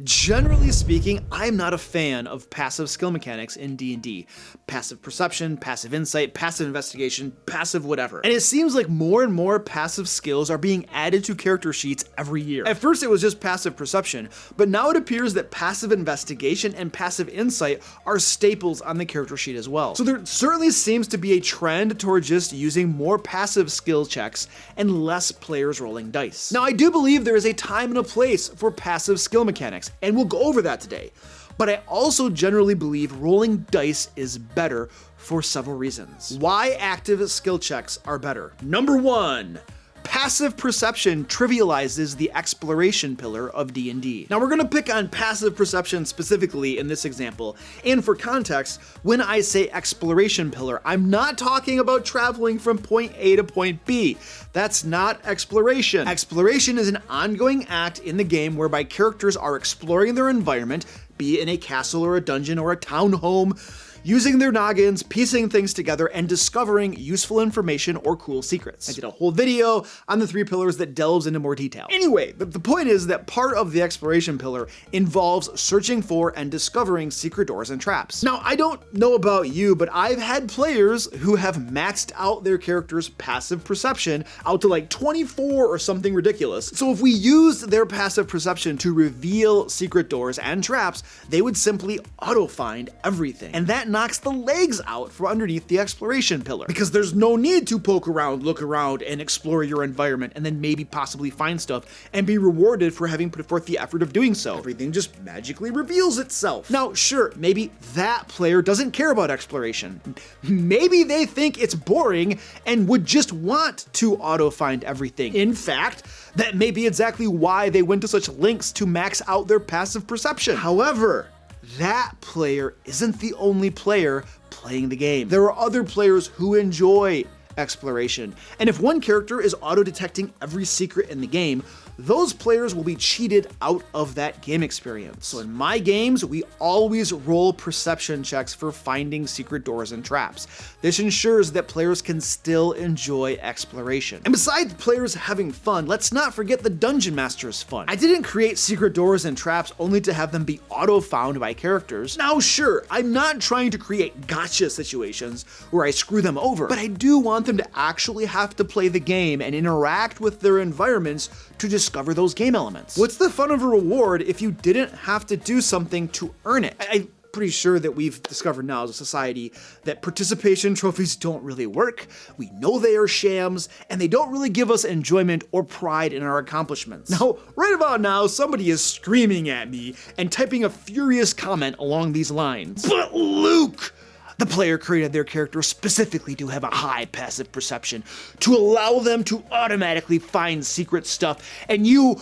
Generally speaking, I'm not a fan of passive skill mechanics in D&D. Passive perception, passive insight, passive investigation, passive whatever. And it seems like more and more passive skills are being added to character sheets every year. At first it was just passive perception, but now it appears that passive investigation and passive insight are staples on the character sheet as well. So there certainly seems to be a trend toward just using more passive skill checks and less players rolling dice. Now I do believe there is a time and a place for passive skill mechanics, and we'll go over that today. But I also generally believe rolling dice is better for several reasons. Why active skill checks are better. Number 1, passive perception trivializes the exploration pillar of D&D. Now we're gonna pick on passive perception specifically in this example, and for context, when I say exploration pillar, I'm not talking about traveling from point A to point B. That's not exploration. Exploration is an ongoing act in the game whereby characters are exploring their environment, be it in a castle or a dungeon or a town home, using their noggins, piecing things together, and discovering useful information or cool secrets. I did a whole video on the 3 pillars that delves into more detail. Anyway, the point is that part of the exploration pillar involves searching for and discovering secret doors and traps. Now, I don't know about you, but I've had players who have maxed out their character's passive perception out to like 24 or something ridiculous. So if we used their passive perception to reveal secret doors and traps, they would simply auto-find everything. And that knocks the legs out from underneath the exploration pillar, because there's no need to poke around, look around, and explore your environment and then maybe possibly find stuff and be rewarded for having put forth the effort of doing so. Everything just magically reveals itself. Now, sure, maybe that player doesn't care about exploration. Maybe they think it's boring and would just want to auto-find everything. In fact, that may be exactly why they went to such lengths to max out their passive perception. However, that player isn't the only player playing the game. There are other players who enjoy exploration, and if one character is auto-detecting every secret in the game, those players will be cheated out of that game experience. So in my games, we always roll perception checks for finding secret doors and traps. This ensures that players can still enjoy exploration. And besides players having fun, let's not forget the Dungeon Master's fun. I didn't create secret doors and traps only to have them be auto-found by characters. Now sure, I'm not trying to create gotcha situations where I screw them over, but I do want them to actually have to play the game and interact with their environments to discover those game elements. What's the fun of a reward if you didn't have to do something to earn it? I'm pretty sure that we've discovered now as a society that participation trophies don't really work. We know they are shams, and they don't really give us enjoyment or pride in our accomplishments. Now, right about now, somebody is screaming at me and typing a furious comment along these lines. But Luke! The player created their character specifically to have a high passive perception, to allow them to automatically find secret stuff, and you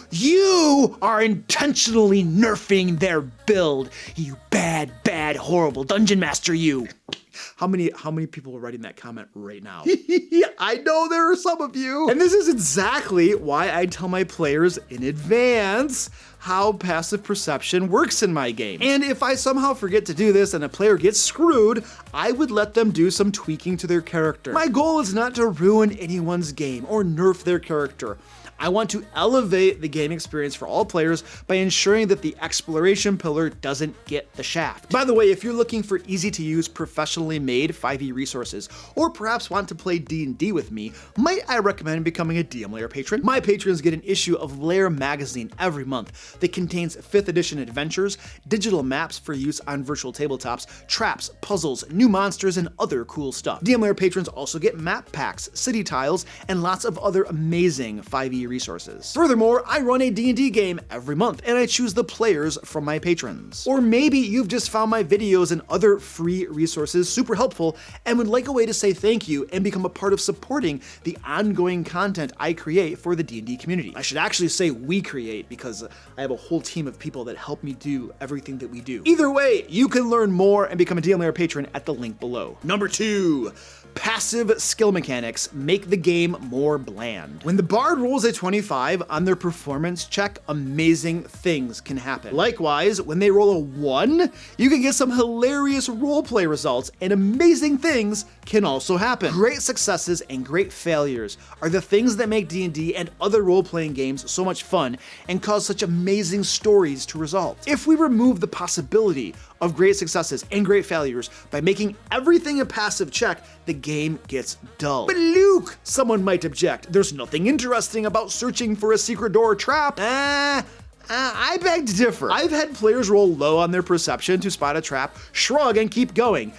are intentionally nerfing their build. You bad, horrible dungeon master, you. How many people are writing that comment right now? I know there are some of you. And this is exactly why I tell my players in advance how passive perception works in my game. And if I somehow forget to do this and a player gets screwed, I would let them do some tweaking to their character. My goal is not to ruin anyone's game or nerf their character. I want to elevate the game experience for all players by ensuring that the exploration pillar doesn't get the shaft. By the way, if you're looking for easy to use, professionally made 5e resources, or perhaps want to play D&D with me, might I recommend becoming a DM Lair patron? My patrons get an issue of Lair magazine every month that contains 5th edition adventures, digital maps for use on virtual tabletops, traps, puzzles, new monsters, and other cool stuff. DM Lair patrons also get map packs, city tiles, and lots of other amazing 5e resources. Furthermore, I run a D&D game every month, and I choose the players from my patrons. Or maybe you've just found my videos and other free resources super helpful and would like a way to say thank you and become a part of supporting the ongoing content I create for the D&D community. I should actually say we create, because I have a whole team of people that help me do everything that we do. Either way, you can learn more and become a DM Lair patron at the link below. Number 2, passive skill mechanics make the game more bland. When the bard rolls a 25 on their performance check, amazing things can happen. Likewise, when they roll a 1, you can get some hilarious roleplay results, and amazing things can also happen. Great successes and great failures are the things that make D&D and other role-playing games so much fun and cause such amazing stories to result. If we remove the possibility of great successes and great failures by making everything a passive check, the game gets dull. But Luke, someone might object, there's nothing interesting about searching for a secret door or trap. I beg to differ. I've had players roll low on their perception to spot a trap, shrug, and keep going,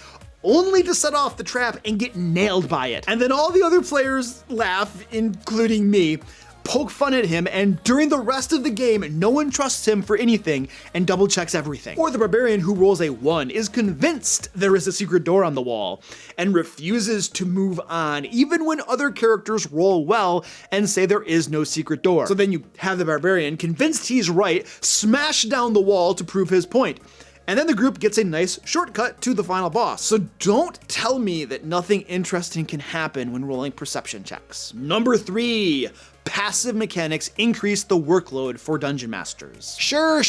only to set off the trap and get nailed by it. And then all the other players laugh, including me, poke fun at him, and during the rest of the game, no one trusts him for anything and double checks everything. Or the barbarian who rolls a 1 is convinced there is a secret door on the wall and refuses to move on, even when other characters roll well and say there is no secret door. So then you have the barbarian, convinced he's right, smash down the wall to prove his point. And then the group gets a nice shortcut to the final boss. So don't tell me that nothing interesting can happen when rolling perception checks. Number 3, passive mechanics increase the workload for dungeon masters. Sure.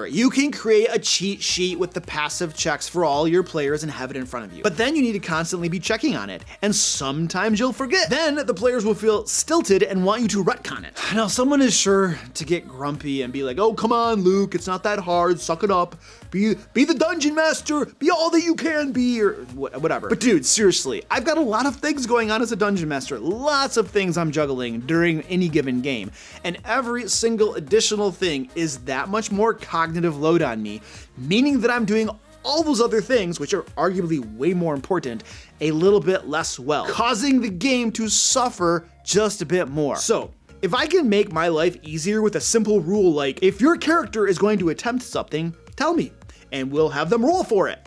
You can create a cheat sheet with the passive checks for all your players and have it in front of you. But then you need to constantly be checking on it, and sometimes you'll forget. Then the players will feel stilted and want you to retcon it. Now, someone is sure to get grumpy and be like, oh, come on, Luke, it's not that hard, suck it up. Be the dungeon master, be all that you can be, or whatever. But dude, seriously, I've got a lot of things going on as a dungeon master, lots of things I'm juggling during any given game, and every single additional thing is that much more cognitive load on me, meaning that I'm doing all those other things, which are arguably way more important, a little bit less well, causing the game to suffer just a bit more. So, if I can make my life easier with a simple rule like, if your character is going to attempt something, tell me, and we'll have them roll for it.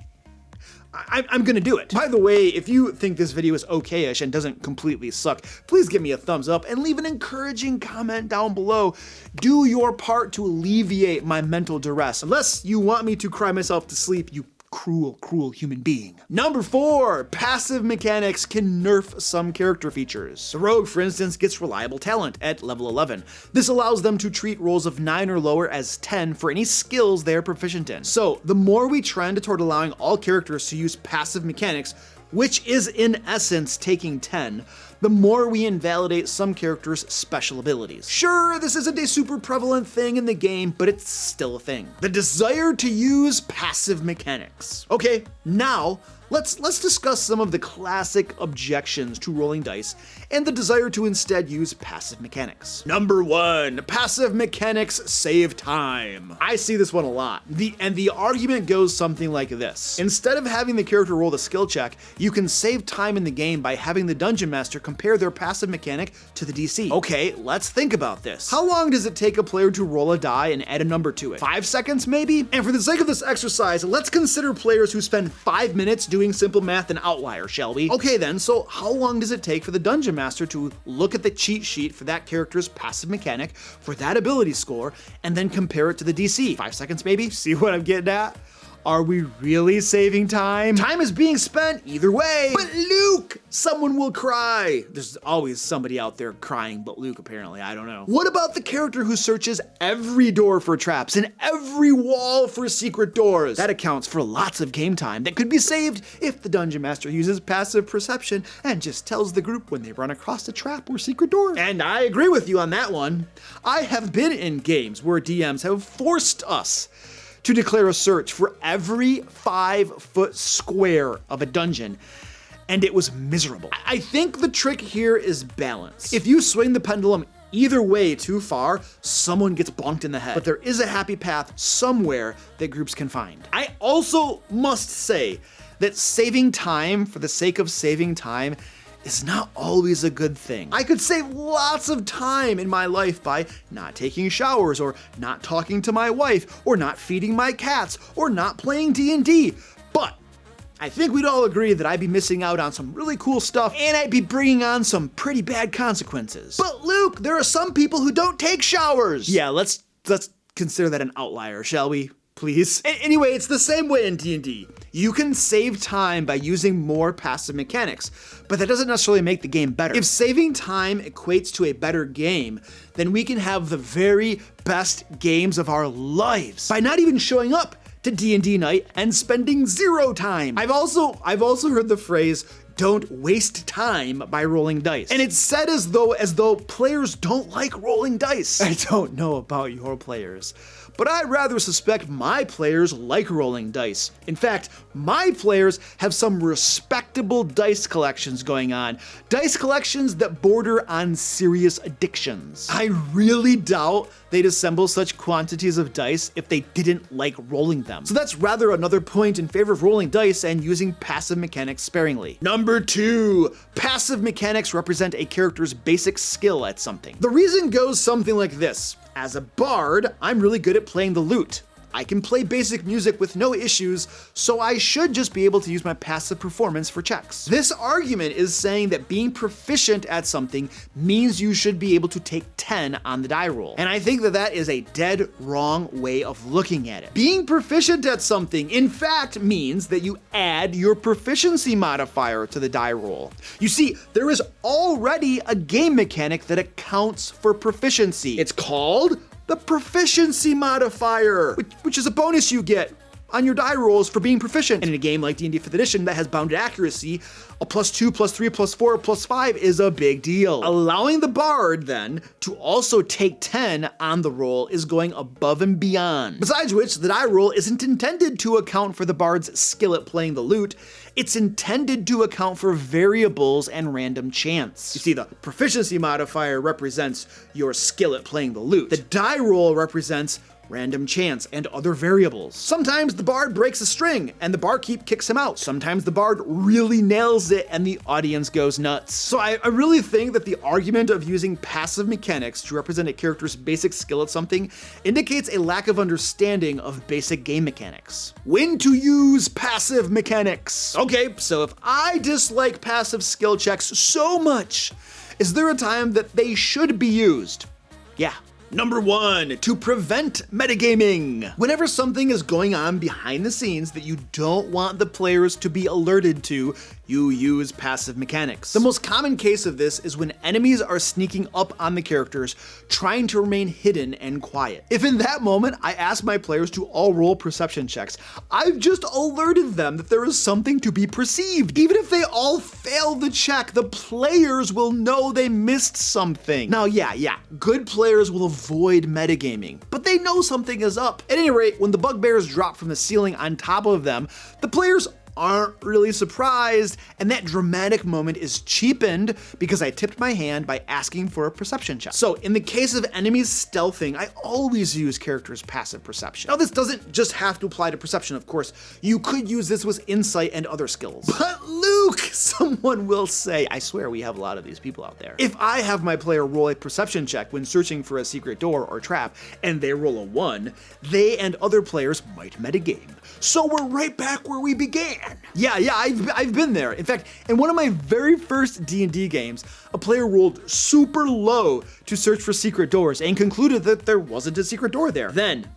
I'm gonna do it. By the way, if you think this video is okay-ish and doesn't completely suck, please give me a thumbs up and leave an encouraging comment down below. Do your part to alleviate my mental duress, unless you want me to cry myself to sleep, you cruel human being. Number 4, passive mechanics can nerf some character features. The rogue, for instance, gets reliable talent at level 11. This allows them to treat rolls of 9 or lower as 10 for any skills they are proficient in. So the more we trend toward allowing all characters to use passive mechanics, which is in essence taking 10, the more we invalidate some characters' special abilities. Sure, this isn't a super prevalent thing in the game, but it's still a thing. The desire to use passive mechanics. Okay, now let's discuss some of the classic objections to rolling dice and the desire to instead use passive mechanics. Number 1, passive mechanics save time. I see this one a lot. The argument goes something like this. Instead of having the character roll the skill check, you can save time in the game by having the dungeon master compare their passive mechanic to the DC. Okay, let's think about this. How long does it take a player to roll a die and add a number to it? 5 seconds maybe? And for the sake of this exercise, let's consider players who spend 5 minutes doing simple math and outlier, shall we? Okay then, so how long does it take for the dungeon master to look at the cheat sheet for that character's passive mechanic for that ability score and then compare it to the DC? 5 seconds maybe? See what I'm getting at? Are we really saving time? Time is being spent either way. But Luke, someone will cry. There's always somebody out there crying but Luke, apparently, I don't know. What about the character who searches every door for traps and every wall for secret doors? That accounts for lots of game time that could be saved if the dungeon master uses passive perception and just tells the group when they run across a trap or secret door. And I agree with you on that one. I have been in games where DMs have forced us to declare a search for every 5-foot square of a dungeon, and it was miserable. I think the trick here is balance. If you swing the pendulum either way too far, someone gets bonked in the head. But there is a happy path somewhere that groups can find. I also must say that saving time for the sake of saving time is not always a good thing. I could save lots of time in my life by not taking showers, or not talking to my wife, or not feeding my cats, or not playing D&D. But I think we'd all agree that I'd be missing out on some really cool stuff, and I'd be bringing on some pretty bad consequences. But Luke, there are some people who don't take showers. Yeah, let's consider that an outlier, shall we? Please. Anyway, it's the same way in D&D. You can save time by using more passive mechanics, but that doesn't necessarily make the game better. If saving time equates to a better game, then we can have the very best games of our lives by not even showing up to D&D night and spending 0 time. I've also heard the phrase, "Don't waste time by rolling dice." And it's said as though players don't like rolling dice. I don't know about your players, but I'd rather suspect my players like rolling dice. In fact, my players have some respectable dice collections going on. Dice collections that border on serious addictions. I really doubt they'd assemble such quantities of dice if they didn't like rolling them. So that's rather another point in favor of rolling dice and using passive mechanics sparingly. Number 2, passive mechanics represent a character's basic skill at something. The reason goes something like this. As a bard, I'm really good at playing the lute. I can play basic music with no issues, so I should just be able to use my passive performance for checks. This argument is saying that being proficient at something means you should be able to take 10 on the die roll. And I think that that is a dead wrong way of looking at it. Being proficient at something, in fact, means that you add your proficiency modifier to the die roll. You see, there is already a game mechanic that accounts for proficiency. It's called the proficiency modifier, which is a bonus you get on your die rolls for being proficient. And in a game like D&D 5th edition that has bounded accuracy, a +2, +3, +4, +5 is a big deal. Allowing the bard then to also take 10 on the roll is going above and beyond. Besides which, the die roll isn't intended to account for the bard's skill at playing the lute. It's intended to account for variables and random chance. You see, the proficiency modifier represents your skill at playing the lute. The die roll represents random chance and other variables. Sometimes the bard breaks a string and the barkeep kicks him out. Sometimes the bard really nails it and the audience goes nuts. So I really think that the argument of using passive mechanics to represent a character's basic skill at something indicates a lack of understanding of basic game mechanics. When to use passive mechanics? Okay, so if I dislike passive skill checks so much, is there a time that they should be used? Yeah. Number 1, to prevent metagaming. Whenever something is going on behind the scenes that you don't want the players to be alerted to, you use passive mechanics. The most common case of this is when enemies are sneaking up on the characters, trying to remain hidden and quiet. If in that moment I ask my players to all roll perception checks, I've just alerted them that there is something to be perceived. Even if they all fail the check, the players will know they missed something. Now, yeah, good players will avoid metagaming, but they know something is up. At any rate, when the bugbears drop from the ceiling on top of them, the players aren't really surprised, and that dramatic moment is cheapened because I tipped my hand by asking for a perception check. So in the case of enemies stealthing, I always use characters' passive perception. Now this doesn't just have to apply to perception, of course. You could use this with insight and other skills. But Luke, someone will say, I swear we have a lot of these people out there. If I have my player roll a perception check when searching for a secret door or trap, and they roll a 1, they and other players might metagame. So we're right back where we began. Yeah, I've been there. In fact, in one of my very first D&D games, a player rolled super low to search for secret doors and concluded that there wasn't a secret door there. Then,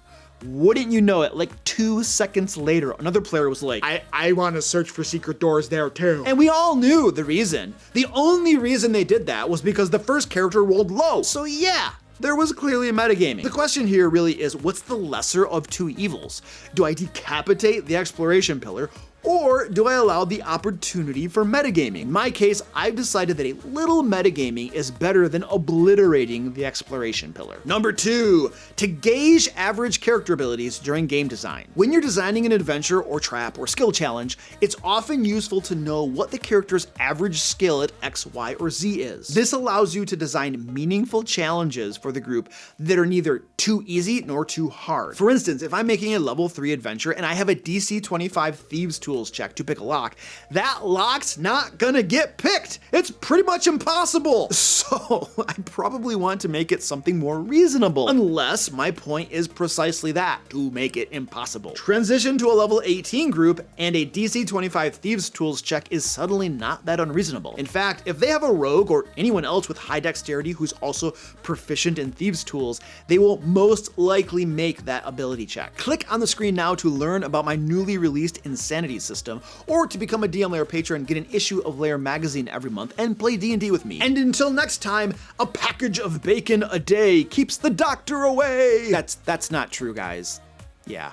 wouldn't you know it, like 2 seconds later, another player was like, I want to search for secret doors there too. And we all knew the reason. The only reason they did that was because the first character rolled low. So yeah, there was clearly a metagaming. The question here really is, what's the lesser of two evils? Do I decapitate the exploration pillar, or do I allow the opportunity for metagaming? In my case, I've decided that a little metagaming is better than obliterating the exploration pillar. Number 2, to gauge average character abilities during game design. When you're designing an adventure or trap or skill challenge, it's often useful to know what the character's average skill at X, Y, or Z is. This allows you to design meaningful challenges for the group that are neither too easy nor too hard. For instance, if I'm making a level 3 adventure and I have a DC 25 Thieves tool check to pick a lock, that lock's not gonna get picked. It's pretty much impossible. So I probably want to make it something more reasonable, unless my point is precisely that, to make it impossible. Transition to a level 18 group and a DC 25 Thieves tools check is suddenly not that unreasonable. In fact, if they have a rogue or anyone else with high dexterity who's also proficient in Thieves tools, they will most likely make that ability check. Click on the screen now to learn about my newly released Insanity system, or to become a DM Lair patron and get an issue of Lair magazine every month and play D&D with me. And until next time, a package of bacon a day keeps the doctor away. That's not true, guys. Yeah.